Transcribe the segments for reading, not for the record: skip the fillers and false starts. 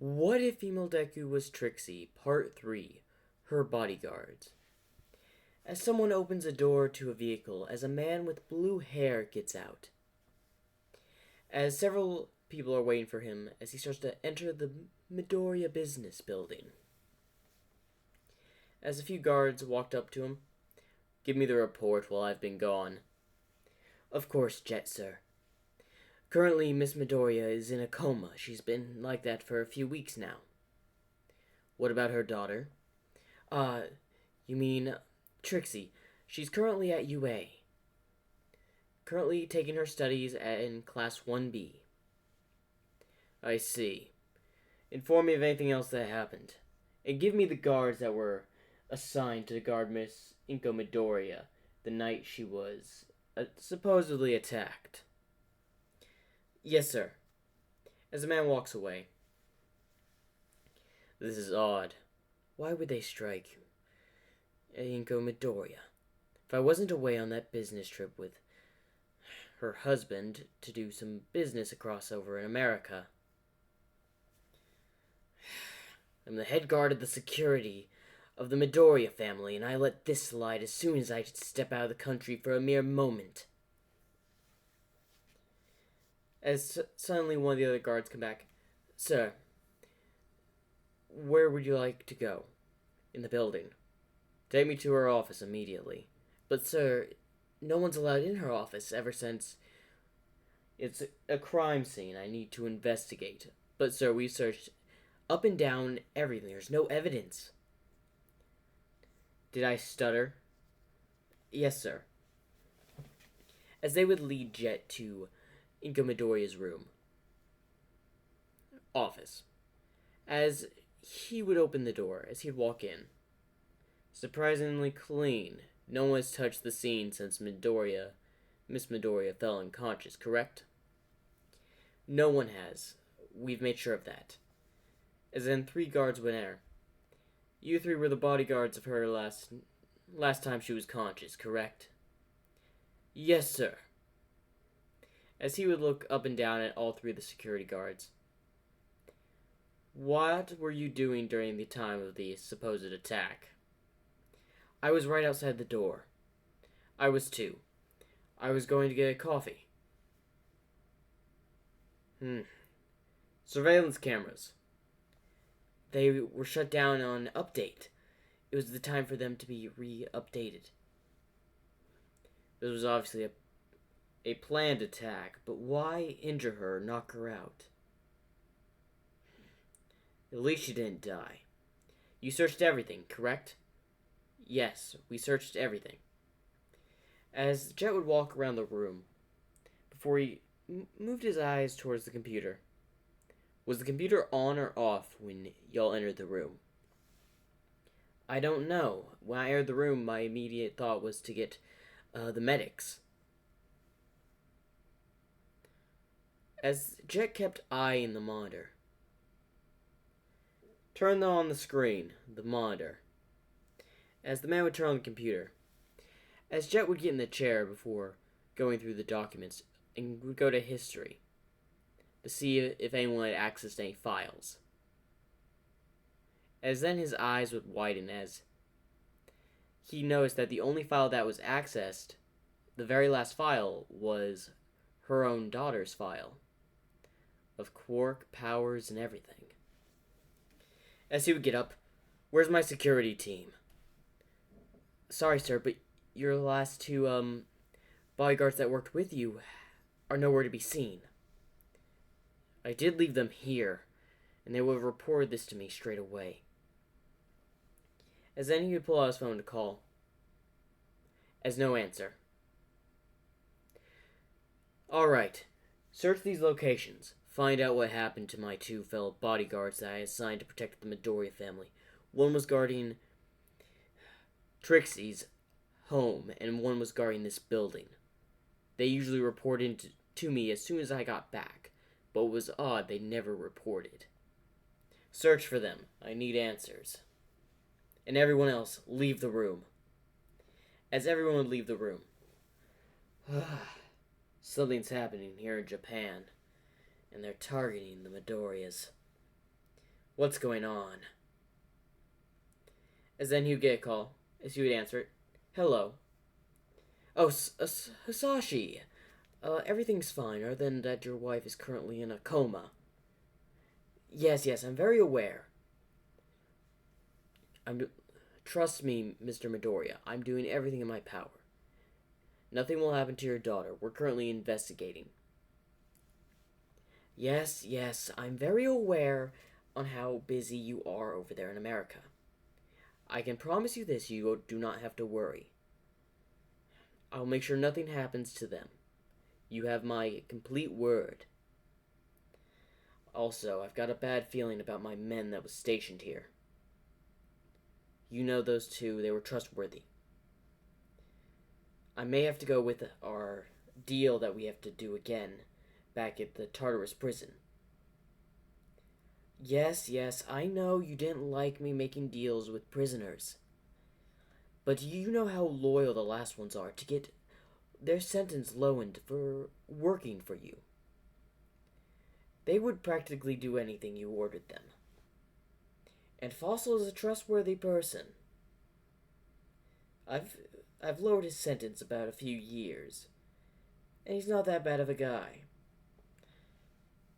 What if female Deku was Trixie? Part 3. Her Bodyguards. As someone opens a door to a vehicle, as a man with blue hair gets out. As several people are waiting for him, as he starts to enter the Midoriya business building. As a few guards walked up to him, "Give me the report while I've been gone." "Of course, Jet, sir. Currently, Miss Midoriya is in a coma. She's been like that for a few weeks now." "What about her daughter?" You mean Trixie. She's currently at UA. Currently taking her studies in Class 1B. "I see. Inform me of anything else that happened. And give me the guards that were assigned to guard Miss Inko Midoriya the night she was supposedly attacked." "Yes, sir." As the man walks away. "This is odd. Why would they strike Inko Midoriya? If I wasn't away on that business trip with her husband to do some business across over in America. I'm the head guard of the security of the Midoriya family, and I let this slide as soon as I step out of the country for a mere moment." As suddenly one of the other guards come back. "Sir, where would you like to go?" "In the building." "Take me to her office immediately." "But sir, no one's allowed in her office ever since it's a crime scene I need to investigate." "But sir, we searched up and down everything. There's no evidence." Did I stutter? "Yes, sir." As they would lead Jet to Inko Midoriya's office. As he would open the door, as he'd walk in. Surprisingly clean. No one has touched the scene since Miss Midoriya fell unconscious, correct? "No one has. We've made sure of that." As then 3 guards would enter. "You 3 were the bodyguards of her last time she was conscious, correct?" "Yes, sir." As he would look up and down at all 3 of the security guards. "What were you doing during the time of the supposed attack?" "I was right outside the door." "I was too. I was going to get a coffee." "Surveillance cameras." "They were shut down on update. It was the time for them to be re-updated." "This was obviously a planned attack, but why injure her, knock her out?" "At least she didn't die." "You searched everything, correct?" "Yes, we searched everything." As Jet would walk around the room, before he moved his eyes towards the computer. "Was the computer on or off when y'all entered the room?" "I don't know. When I entered the room, my immediate thought was to get the medics." As Jet kept eyeing the monitor. "Turn on the screen, the monitor." As the man would turn on the computer. As Jet would get in the chair before going through the documents and would go to history to see if anyone had accessed any files. As then his eyes would widen as he noticed that the only file that was accessed, the very last file, was her own daughter's file. Of Quark, powers, and everything. As he would get up, "Where's my security team?" "Sorry, sir, but your last 2 bodyguards that worked with you are nowhere to be seen." "I did leave them here, and they would have reported this to me straight away." As then he would pull out his phone to call. As no answer. "Alright, search these locations. Find out what happened to my 2 fellow bodyguards that I assigned to protect the Midoriya family. One was guarding Trixie's home, and one was guarding this building. They usually reported to me as soon as I got back, but it was odd they never reported. Search for them. I need answers. And everyone else, leave the room." As everyone would leave the room. "Something's happening here in Japan, and they're targeting the Midoriyas." What's going on? As then he'd get a call. As he would answer it. Hello. Oh, Hisashi. Everything's fine, other than that your wife is currently in a coma. Yes, I'm very aware. Trust me, Mr. Midoriya. I'm doing everything in my power. Nothing will happen to your daughter. We're currently investigating. Yes, I'm very aware on how busy you are over there in America. I can promise you this, you do not have to worry. I'll make sure nothing happens to them. You have my complete word. Also, I've got a bad feeling about my men that was stationed here. You know those two, they were trustworthy. I may have to go with our deal that we have to do again back at the Tartarus prison. Yes, I know you didn't like me making deals with prisoners. But you know how loyal the last ones are to get their sentence lowered for working for you. They would practically do anything you ordered them. And Fossil is a trustworthy person. I've lowered his sentence about a few years, and he's not that bad of a guy.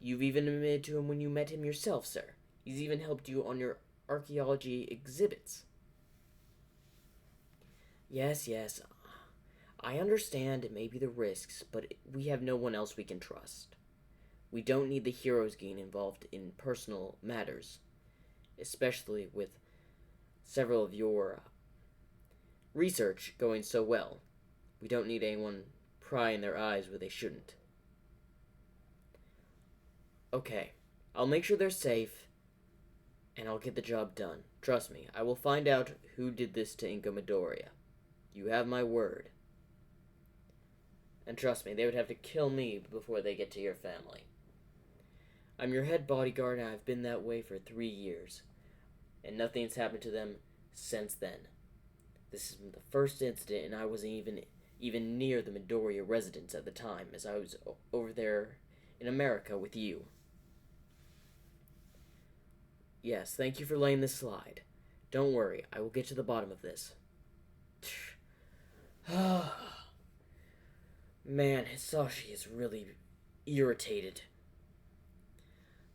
You've even admitted to him when you met him yourself, sir. He's even helped you on your archaeology exhibits. Yes, I understand it may be the risks, but we have no one else we can trust. We don't need the heroes getting involved in personal matters, especially with several of your research going so well. We don't need anyone prying their eyes where they shouldn't. Okay, I'll make sure they're safe, and I'll get the job done. Trust me, I will find out who did this to Inko Midoriya. You have my word. And trust me, they would have to kill me before they get to your family. I'm your head bodyguard, and I've been that way for 3 years. And nothing's happened to them since then. This is the first incident, and I wasn't even near the Midoriya residence at the time, as I was over there in America with you. Yes, thank you for laying this slide. Don't worry, I will get to the bottom of this. Man, Hisashi is really irritated.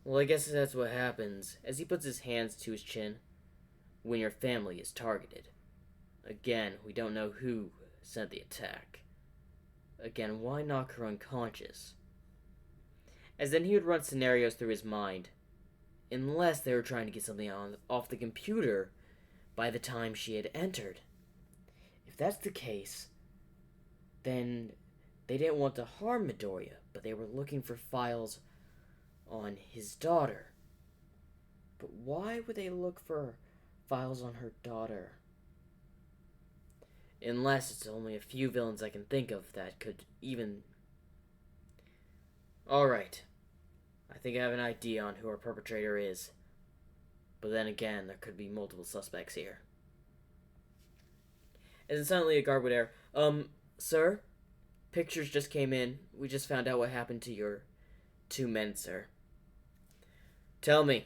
Well, I guess that's what happens, as he puts his hands to his chin, when your family is targeted. Again, we don't know who sent the attack. Again, why knock her unconscious? As then he would run scenarios through his mind, unless they were trying to get something off the computer by the time she had entered. If that's the case, then they didn't want to harm Midoriya, but they were looking for files on his daughter. But why would they look for files on her daughter? Unless it's only a few villains I can think of that could even... Alright. I think I have an idea on who our perpetrator is. But then again, there could be multiple suspects here. And then suddenly a guard would air, sir? Pictures just came in. We just found out what happened to your 2 men, sir. Tell me.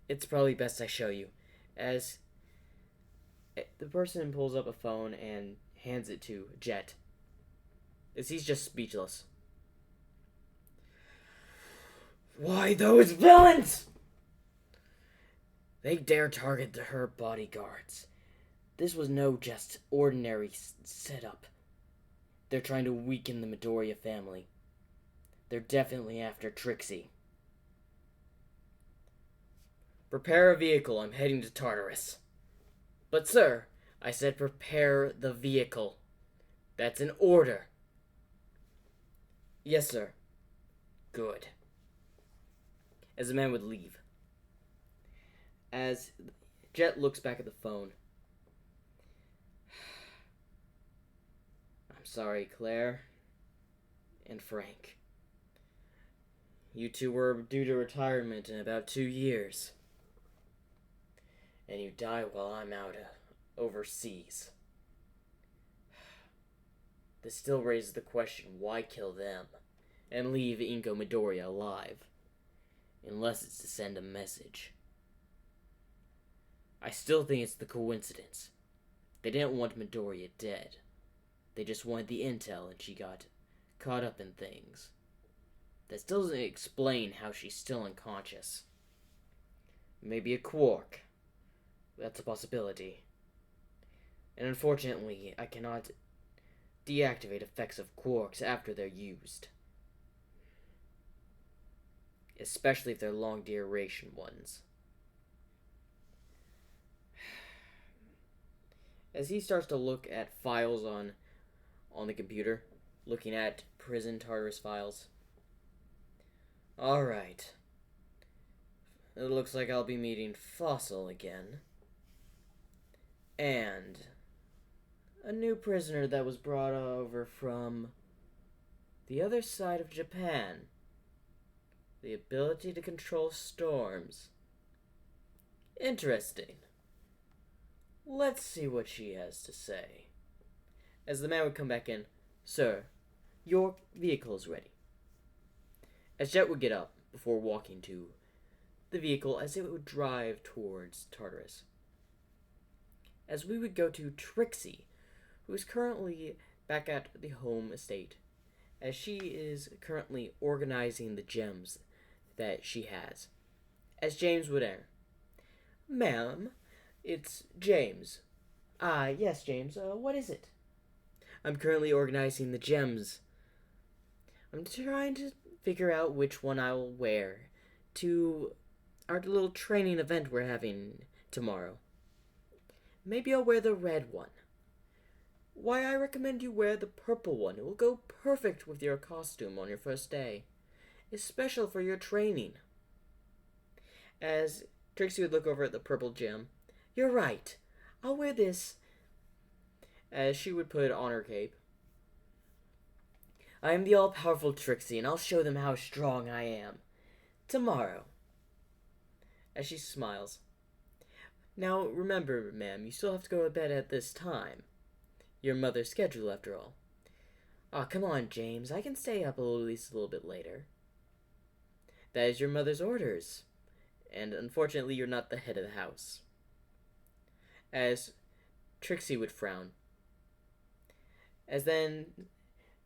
It's probably best I show you. As the person pulls up a phone and hands it to Jet, as he's just speechless. Why those villains? They dare target her bodyguards. This was no just ordinary setup. They're trying to weaken the Midoriya family. They're definitely after Trixie. Prepare a vehicle. I'm heading to Tartarus. But sir, I said prepare the vehicle. That's an order. Yes, sir. Good. As the man would leave. As Jet looks back at the phone. I'm sorry, Claire. And Frank. You two were due to retirement in about 2 years. And you die while I'm out overseas. This still raises the question, why kill them and leave Inko Midoriya alive? Unless it's to send a message. I still think it's the coincidence. They didn't want Midoriya dead. They just wanted the intel and she got caught up in things. That still doesn't explain how she's still unconscious. Maybe a quark. That's a possibility. And unfortunately, I cannot deactivate effects of quarks after they're used. Especially if they're long duration ones. As he starts to look at files on the computer, looking at prison Tartarus files. Alright. It looks like I'll be meeting Fossil again. And a new prisoner that was brought over from the other side of Japan. The ability to control storms. Interesting. Let's see what she has to say. As the man would come back in, Sir, your vehicle is ready. As Jet would get up before walking to the vehicle as it would drive towards Tartarus. As we would go to Trixie, who is currently back at the home estate, as she is currently organizing the gems that she has. As James would enter. Ma'am, it's James. Yes, James. What is it? I'm currently organizing the gems. I'm trying to figure out which one I will wear to our little training event we're having tomorrow. Maybe I'll wear the red one. Why, I recommend you wear the purple one. It will go perfect with your costume on your first day. It's special for your training. As Trixie would look over at the purple gem. You're right. I'll wear this. As she would put on her cape. I am the all-powerful Trixie, and I'll show them how strong I am. Tomorrow. As she smiles. Now, remember, ma'am, you still have to go to bed at this time. Your mother's schedule, after all. Aw, come on, James. I can stay up at least a little bit later. That is your mother's orders. And unfortunately, you're not the head of the house. As Trixie would frown. As then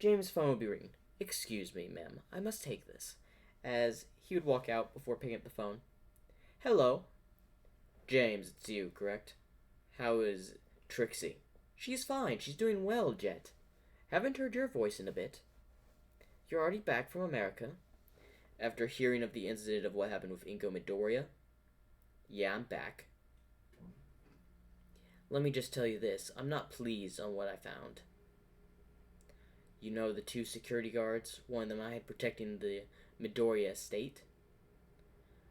James' phone would be ringing. Excuse me, ma'am. I must take this. As he would walk out before picking up the phone. Hello. James, it's you, correct? How is Trixie? She's fine. She's doing well, Jet. Haven't heard your voice in a bit. You're already back from America? After hearing of the incident of what happened with Inko Midoriya? Yeah, I'm back. Let me just tell you this. I'm not pleased on what I found. You know the two security guards? One of them I had protecting the Midoriya estate?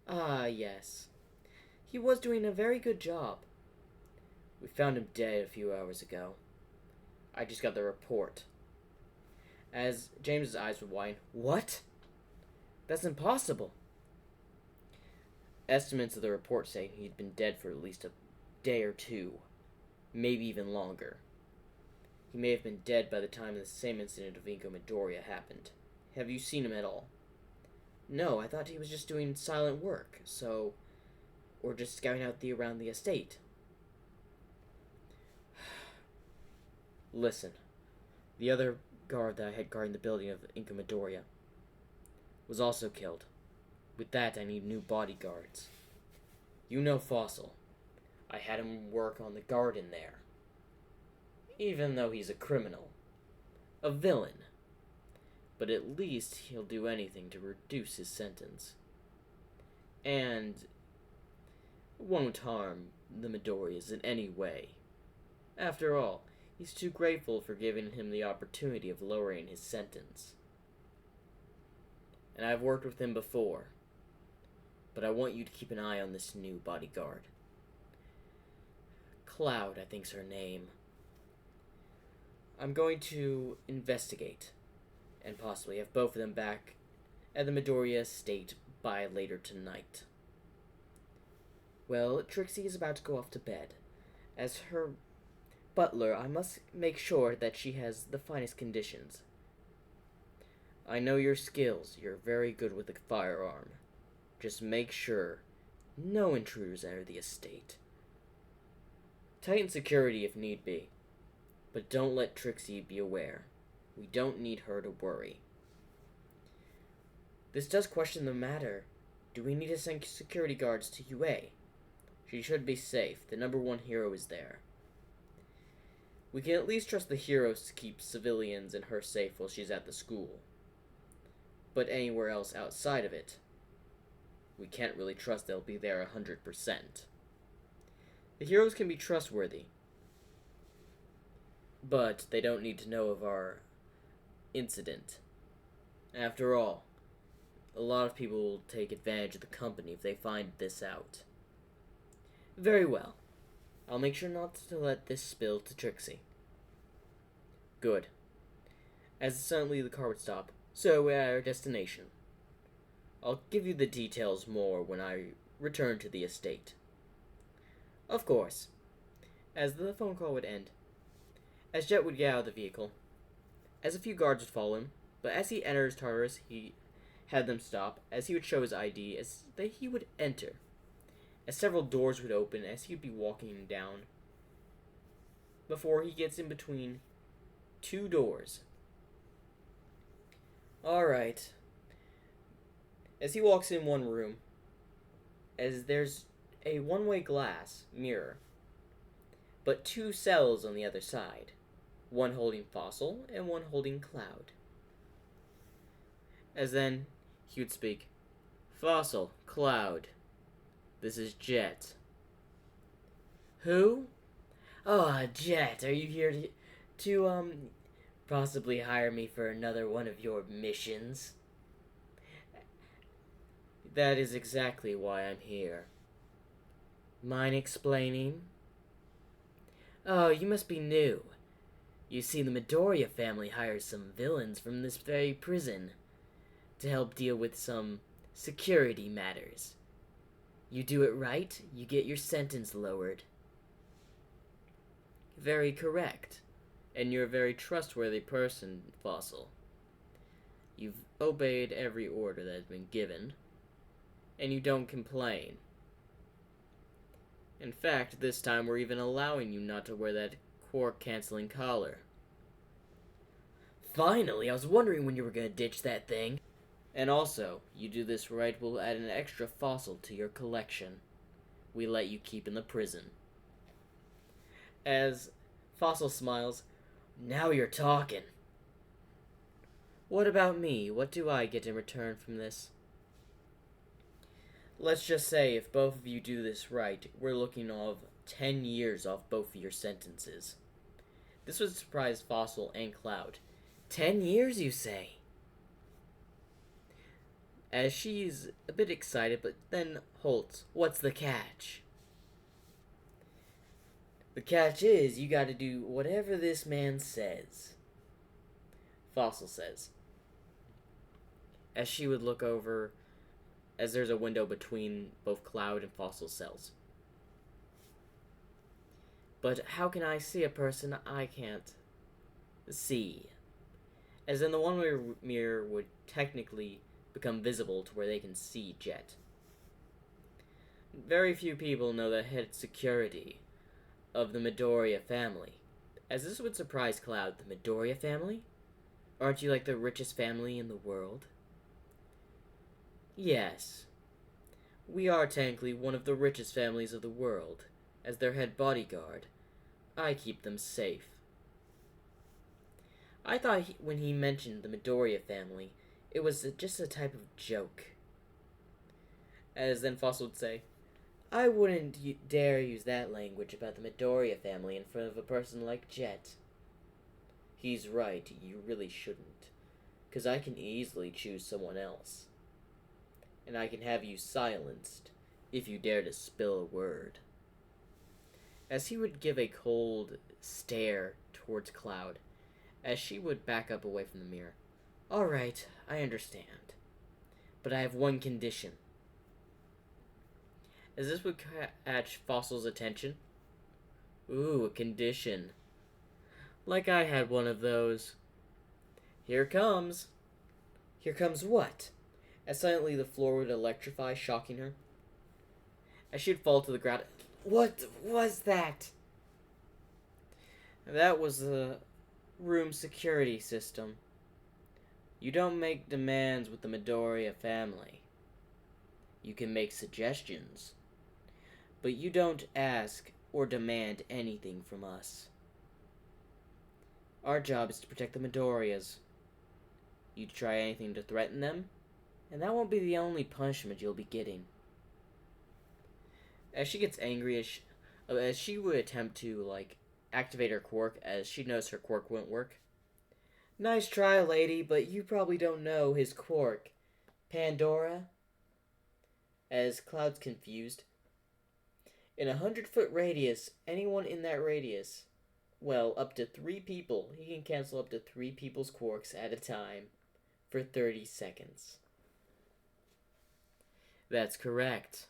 Ah, yes. He was doing a very good job. We found him dead a few hours ago. I just got the report. As James's eyes would widen. What? That's impossible. Estimates of the report say he'd been dead for at least a day or two. Maybe even longer. He may have been dead by the time the same incident of Inko Midoriya happened. Have you seen him at all? No, I thought he was just doing silent work, so... Or just scouting out around the estate. Listen. The other guard that I had guarding the building of Inko Midoriya was also killed. With that, I need new bodyguards. You know Fossil. I had him work on the guard in there. Even though he's a criminal. A villain. But at least he'll do anything to reduce his sentence. And won't harm the Midoriyas in any way. After all, he's too grateful for giving him the opportunity of lowering his sentence. And I've worked with him before. But I want you to keep an eye on this new bodyguard. Cloud, I think's her name. I'm going to investigate, and possibly have both of them back at the Midoriya estate by later tonight. Well, Trixie is about to go off to bed. As her butler, I must make sure that she has the finest conditions. I know your skills. You're very good with a firearm. Just make sure no intruders enter the estate. Tighten security if need be, but don't let Trixie be aware. We don't need her to worry. This does question the matter. Do we need to send security guards to UA? She should be safe. The #1 hero is there. We can at least trust the heroes to keep civilians and her safe while she's at the school. But anywhere else outside of it, we can't really trust they'll be there 100%. The heroes can be trustworthy, but they don't need to know of our incident. After all, a lot of people will take advantage of the company if they find this out. Very well. I'll make sure not to let this spill to Trixie. Good. As suddenly the car would stop, so we're at our destination. I'll give you the details more when I return to the estate. Of course. As the phone call would end, as Jet would get out of the vehicle, as a few guards would follow him, but as he enters Tartarus, he had them stop, as he would show his ID, as he would enter, as several doors would open, as he would be walking down, before he gets in between 2 doors. Alright. As he walks in one room, as there's a one-way glass mirror, but 2 cells on the other side, one holding Fossil and one holding Cloud. As then he would speak, Fossil, Cloud, this is Jet. Who? Oh, Jet, are you here to possibly hire me for another one of your missions? That is exactly why I'm here. Mind explaining? Oh, you must be new. You see, the Midoriya family hires some villains from this very prison to help deal with some security matters. You do it right, you get your sentence lowered. Very correct. And you're a very trustworthy person, Fossil. You've obeyed every order that has been given, and you don't complain. In fact, this time we're even allowing you not to wear that quark-canceling collar. Finally, I was wondering when you were gonna ditch that thing. And also, you do this right, we'll add an extra fossil to your collection. We let you keep in the prison. As Fossil smiles, now you're talking. What about me? What do I get in return from this? Let's just say if both of you do this right, we're looking of 10 years off both of your sentences. This would surprise Fossil and Cloud. 10 years, you say? As she's a bit excited, but then halts. What's the catch? The catch is you gotta do whatever this man says. Fossil says. As she would look over, as there's a window between both Cloud and Fossil cells. But how can I see a person I can't see? As in the one-way mirror would technically become visible to where they can see Jet. Very few people know the head security of the Midoriya family, as this would surprise Cloud. The Midoriya family? Aren't you like the richest family in the world? Yes. We are technically one of the richest families of the world. As their head bodyguard, I keep them safe. I thought when he mentioned the Midoriya family, it was just a type of joke. As then Fossil would say, I wouldn't dare use that language about the Midoriya family in front of a person like Jet. He's right, you really shouldn't, 'cause I can easily choose someone else. And I can have you silenced if you dare to spill a word. As he would give a cold stare towards Cloud, as she would back up away from the mirror. Alright, I understand. But I have one condition. As this would catch Fossil's attention. Ooh, a condition. Like I had one of those. Here comes. Here comes what? As suddenly the floor would electrify, shocking her. As she'd fall to the ground. What was that? That was the room security system. You don't make demands with the Midoriya family. You can make suggestions, but you don't ask or demand anything from us. Our job is to protect the Midoriyas. You try anything to threaten them, and that won't be the only punishment you'll be getting. As she gets angry, as she would attempt to, activate her quirk, as she knows her quirk won't work. Nice try, lady, but you probably don't know his quirk. Pandora? As Cloud's confused. In 100-foot radius, anyone in that radius, well, up to 3 people, he can cancel up to 3 people's quirks at a time for 30 seconds. That's correct.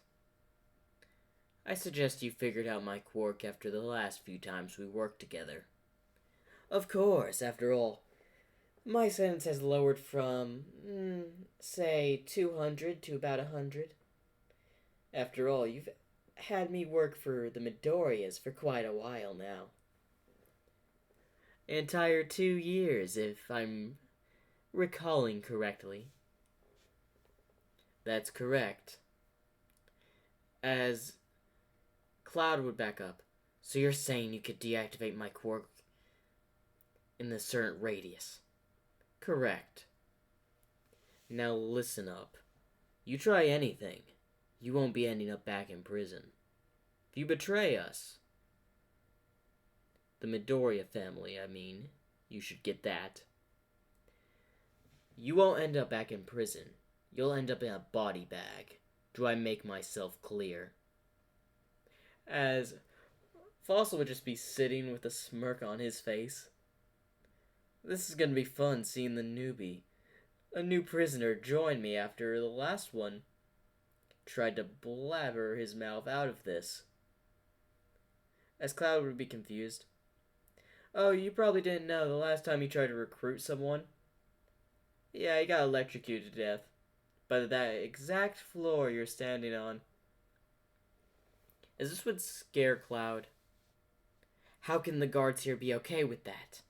I suggest you figured out my quirk after the last few times we worked together. Of course, after all, my sentence has lowered from, say, 200 to about 100. After all, you've had me work for the Midoriyas for quite a while now. An entire 2 years, if I'm recalling correctly. That's correct. As Cloud would back up. So you're saying you could deactivate my quirk in a certain radius? Correct. Now listen up. You try anything, you won't be ending up back in prison. If you betray us, the Midoriya family, I mean, you should get that. You won't end up back in prison. You'll end up in a body bag. Do I make myself clear? As Fossil would just be sitting with a smirk on his face. This is gonna be fun seeing the newbie, a new prisoner, join me after the last one tried to blabber his mouth out of this. As Cloud would be confused. Oh, you probably didn't know the last time you tried to recruit someone? Yeah, he got electrocuted to death by that exact floor you're standing on. As this would scare Cloud. How can the guards here be okay with that?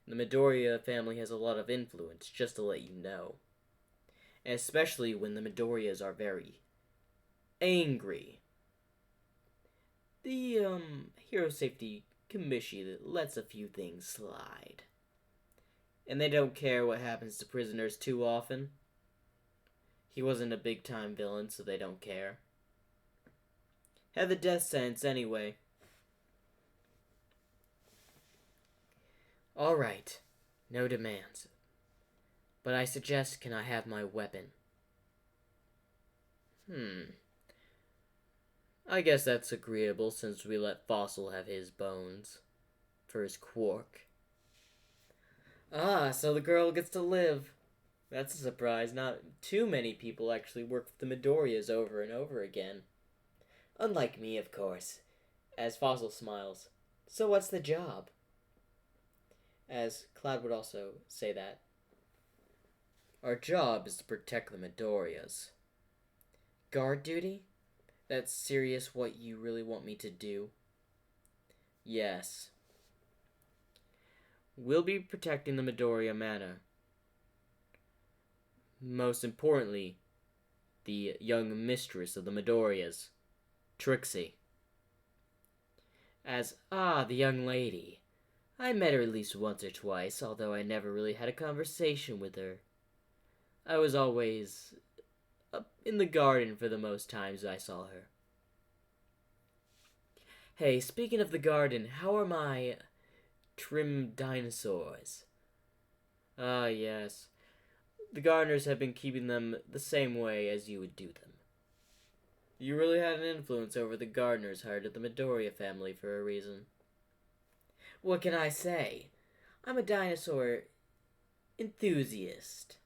The Midoriya family has a lot of influence, just to let you know. And especially when the Midoriyas are very angry. The, Hero Safety Commission lets a few things slide. And they don't care what happens to prisoners too often. He wasn't a big-time villain, so they don't care. Had the death sentence anyway. Alright, no demands. But I suggest, can I have my weapon? I guess that's agreeable since we let Fossil have his bones for his quirk. Ah, so the girl gets to live. That's a surprise. Not too many people actually work with the Midoriyas over and over again. Unlike me, of course. As Fossil smiles. So what's the job? As Cloud would also say that. Our job is to protect the Midoriyas. Guard duty? That's serious what you really want me to do? Yes. We'll be protecting the Midoriya Manor. Most importantly, the young mistress of the Midoriyas, Trixie. As, the young lady. I met her at least once or twice, although I never really had a conversation with her. I was always up in the garden for the most times I saw her. Hey, speaking of the garden, how are my trim dinosaurs? Ah, yes. The gardeners have been keeping them the same way as you would do them. You really had an influence over the gardeners hired at the Midoriya family for a reason. What can I say? I'm a dinosaur enthusiast.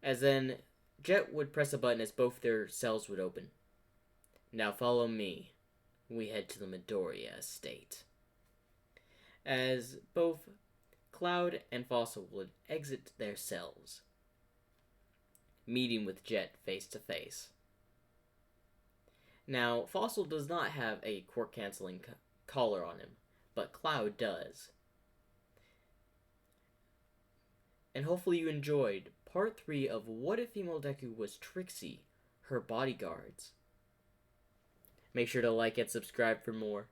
As then, Jet would press a button as both their cells would open. Now follow me. We head to the Midoriya estate. As both Cloud and Fossil would exit their cells, meeting with Jet face to face. Now, Fossil does not have a quirk-canceling collar on him, but Cloud does. And hopefully you enjoyed part 3 of What If Female Deku Was Trixie, Her Bodyguards. Make sure to like and subscribe for more.